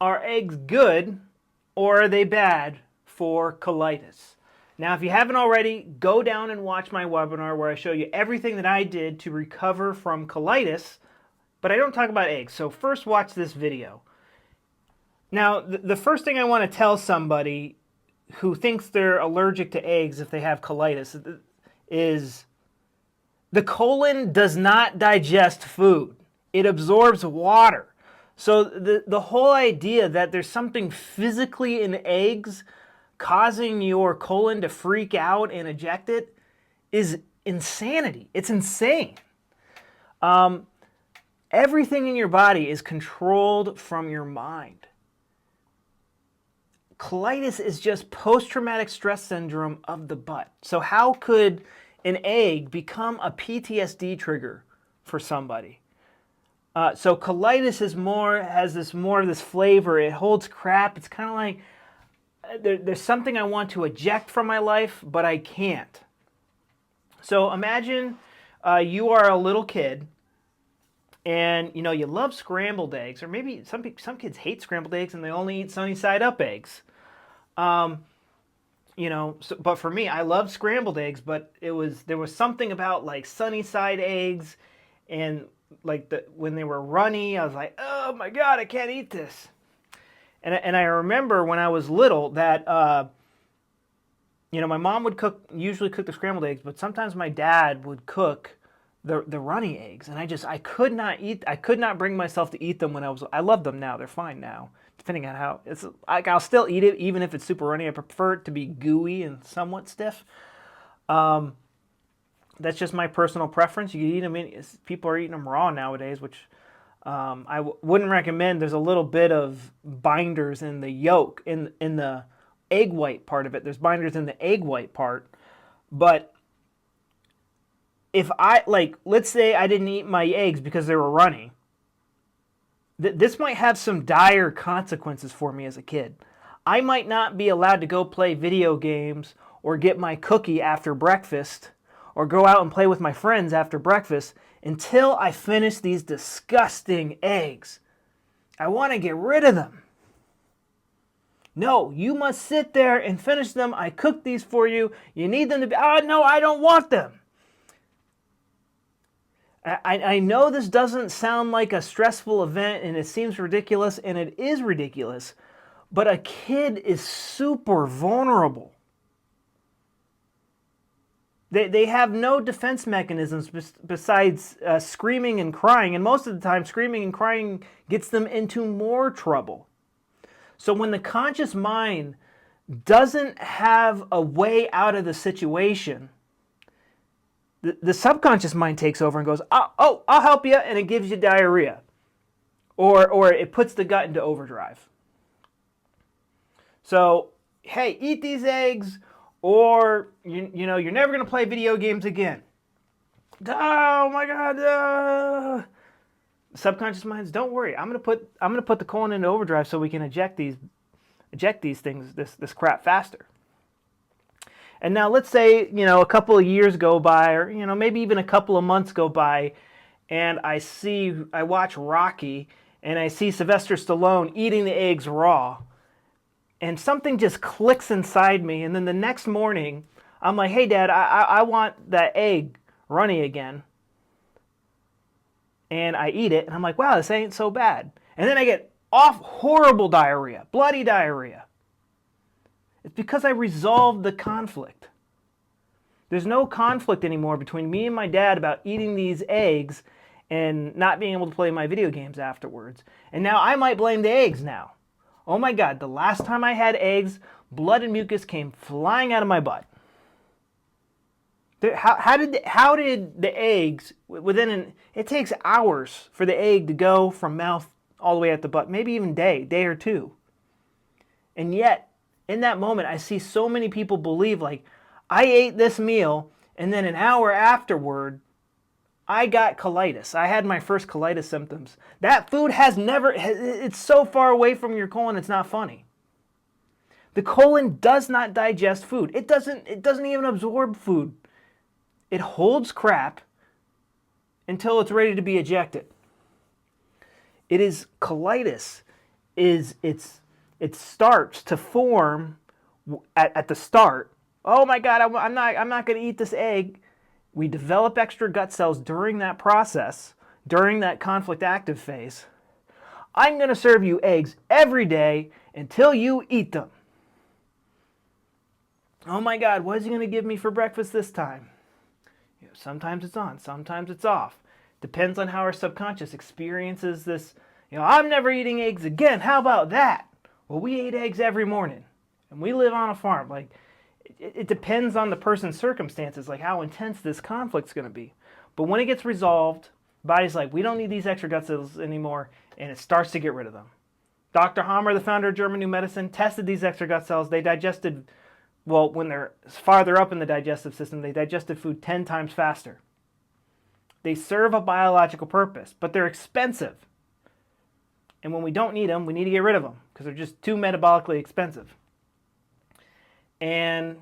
are eggs good or are they bad for colitis? Now, if you haven't already, go down and watch my webinar where I show you everything that I did to recover from colitis, but I don't talk about eggs. So first watch this video. Now, the first thing I want to tell somebody who thinks they're allergic to eggs if they have colitis is the colon does not digest food. It absorbs water. So the whole idea that there's something physically in eggs causing your colon to freak out and eject it is insanity. It's insane. Everything in your body is controlled from your mind. Colitis is just post-traumatic stress syndrome of the butt. So how could an egg become a PTSD trigger for somebody? So colitis has more of this flavor. It holds crap. It's kind of like there's something I want to eject from my life, but I can't. So imagine you are a little kid, and you love scrambled eggs, or maybe some kids hate scrambled eggs and they only eat sunny side up eggs. But for me, I love scrambled eggs, but there was something about like sunny side eggs, and like when they were runny, I was like, oh my God, I can't eat this. And I remember when I was little that my mom would usually cook the scrambled eggs, but sometimes my dad would cook the runny eggs, and I could not bring myself to eat them I love them now. They're fine now. Depending on how it's like, I'll still eat it even if it's super runny. I prefer it to be gooey and somewhat stiff. That's just my personal preference. You can eat them people are eating them raw nowadays, which I wouldn't recommend. There's a little bit of binders in the yolk, in the egg white part of it. There's binders in the egg white part. But if let's say I didn't eat my eggs because they were runny, this might have some dire consequences for me as a kid. I might not be allowed to go play video games or get my cookie after breakfast or go out and play with my friends after breakfast until I finish these disgusting eggs. I want to get rid of them. No, you must sit there and finish them. I cooked these for you. You need them to be, no, I don't want them. I know this doesn't sound like a stressful event and it seems ridiculous, and it is ridiculous, but a kid is super vulnerable. They have no defense mechanisms besides screaming and crying, and most of the time screaming and crying gets them into more trouble. So when the conscious mind doesn't have a way out of the situation, the subconscious mind takes over and goes, I'll help you, and it gives you diarrhea. Or it puts the gut into overdrive. So, hey, eat these eggs, or you're never going to play video games again. Oh my God. Subconscious minds, don't worry. I'm going to put the colon into overdrive so we can eject these things, this crap faster. And now let's say, a couple of years go by, or, maybe even a couple of months go by, and I watch Rocky, and I see Sylvester Stallone eating the eggs raw, and something just clicks inside me, and then the next morning, I'm like, hey, Dad, I want that egg runny again. And I eat it, and I'm like, wow, this ain't so bad. And then I get horrible diarrhea, bloody diarrhea. It's because I resolved the conflict. There's no conflict anymore between me and my dad about eating these eggs and not being able to play my video games afterwards. And now I might blame the eggs now. Oh my God, the last time I had eggs, blood and mucus came flying out of my butt. How did the eggs, it takes hours for the egg to go from mouth all the way at the butt, maybe even day or two. And yet, in that moment, I see so many people believe, like, I ate this meal, and then an hour afterward, I got colitis. I had my first colitis symptoms. That food it's so far away from your colon, it's not funny. The colon does not digest food. It doesn't even absorb food. It holds crap until it's ready to be ejected. It is colitis is it starts to form at the start. Oh my God, I'm not going to eat this egg. We develop extra gut cells during that process, during that conflict active phase. I'm going to serve you eggs every day until you eat them. Oh my God, what is he going to give me for breakfast this time? Sometimes it's on, sometimes it's off. Depends on how our subconscious experiences this. I'm never eating eggs again. How about that? Well, we ate eggs every morning, and we live on a farm. Like, it depends on the person's circumstances, like how intense this conflict's going to be. But when it gets resolved, the body's like, we don't need these extra gut cells anymore, and it starts to get rid of them. Dr. Hammer, the founder of German New Medicine, tested these extra gut cells. They digested, well, when they're farther up in the digestive system, they digested food 10 times faster. They serve a biological purpose, but they're expensive. And when we don't need them, we need to get rid of them because they're just too metabolically expensive. And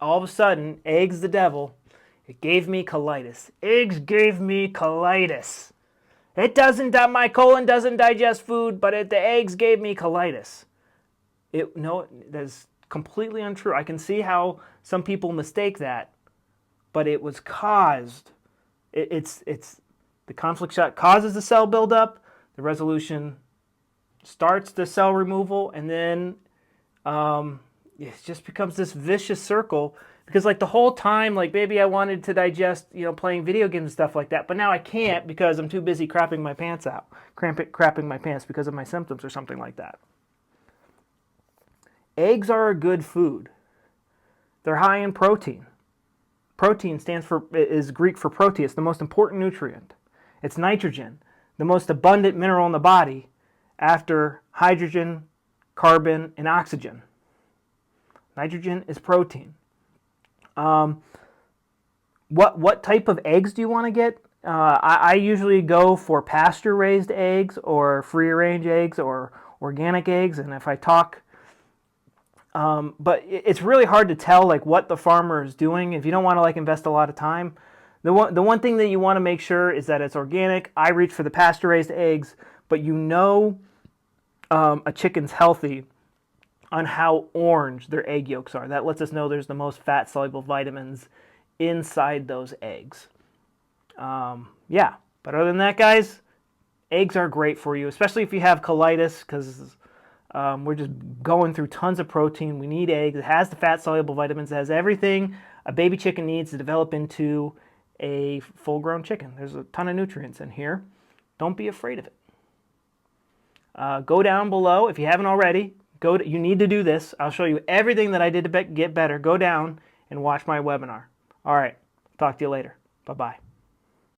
all of a sudden, eggs the devil, it gave me colitis. Eggs gave me colitis. My colon doesn't digest food, but the eggs gave me colitis. That's completely untrue. I can see how some people mistake that, but it was caused. It's the conflict shock causes the cell buildup. The resolution starts the cell removal, and then it just becomes this vicious circle. Because like the whole time, like maybe I wanted to digest, playing video games and stuff like that, but now I can't because I'm too busy crapping my pants because of my symptoms or something like that. Eggs are a good food. They're high in protein. Protein is Greek for proteus, the most important nutrient. It's nitrogen, the most abundant mineral in the body after hydrogen, carbon, and oxygen. Nitrogen is protein. What type of eggs do you want to get? I usually go for pasture-raised eggs or free-range eggs or organic eggs, and if I talk, but it's really hard to tell like what the farmer is doing if you don't want to like invest a lot of time. The one thing that you want to make sure is that it's organic. I reach for the pasture-raised eggs, but a chicken's healthy on how orange their egg yolks are. That lets us know there's the most fat-soluble vitamins inside those eggs. Yeah, but other than that, guys, eggs are great for you, especially if you have colitis, because we're just going through tons of protein. We need eggs. It has the fat-soluble vitamins. It has everything a baby chicken needs to develop into a full-grown chicken. There's a ton of nutrients in here. Don't be afraid of it. Go down below if you haven't already. You need to do this. I'll show you everything that I did to get better. Go down and watch my webinar. All right. Talk to you later. Bye-bye.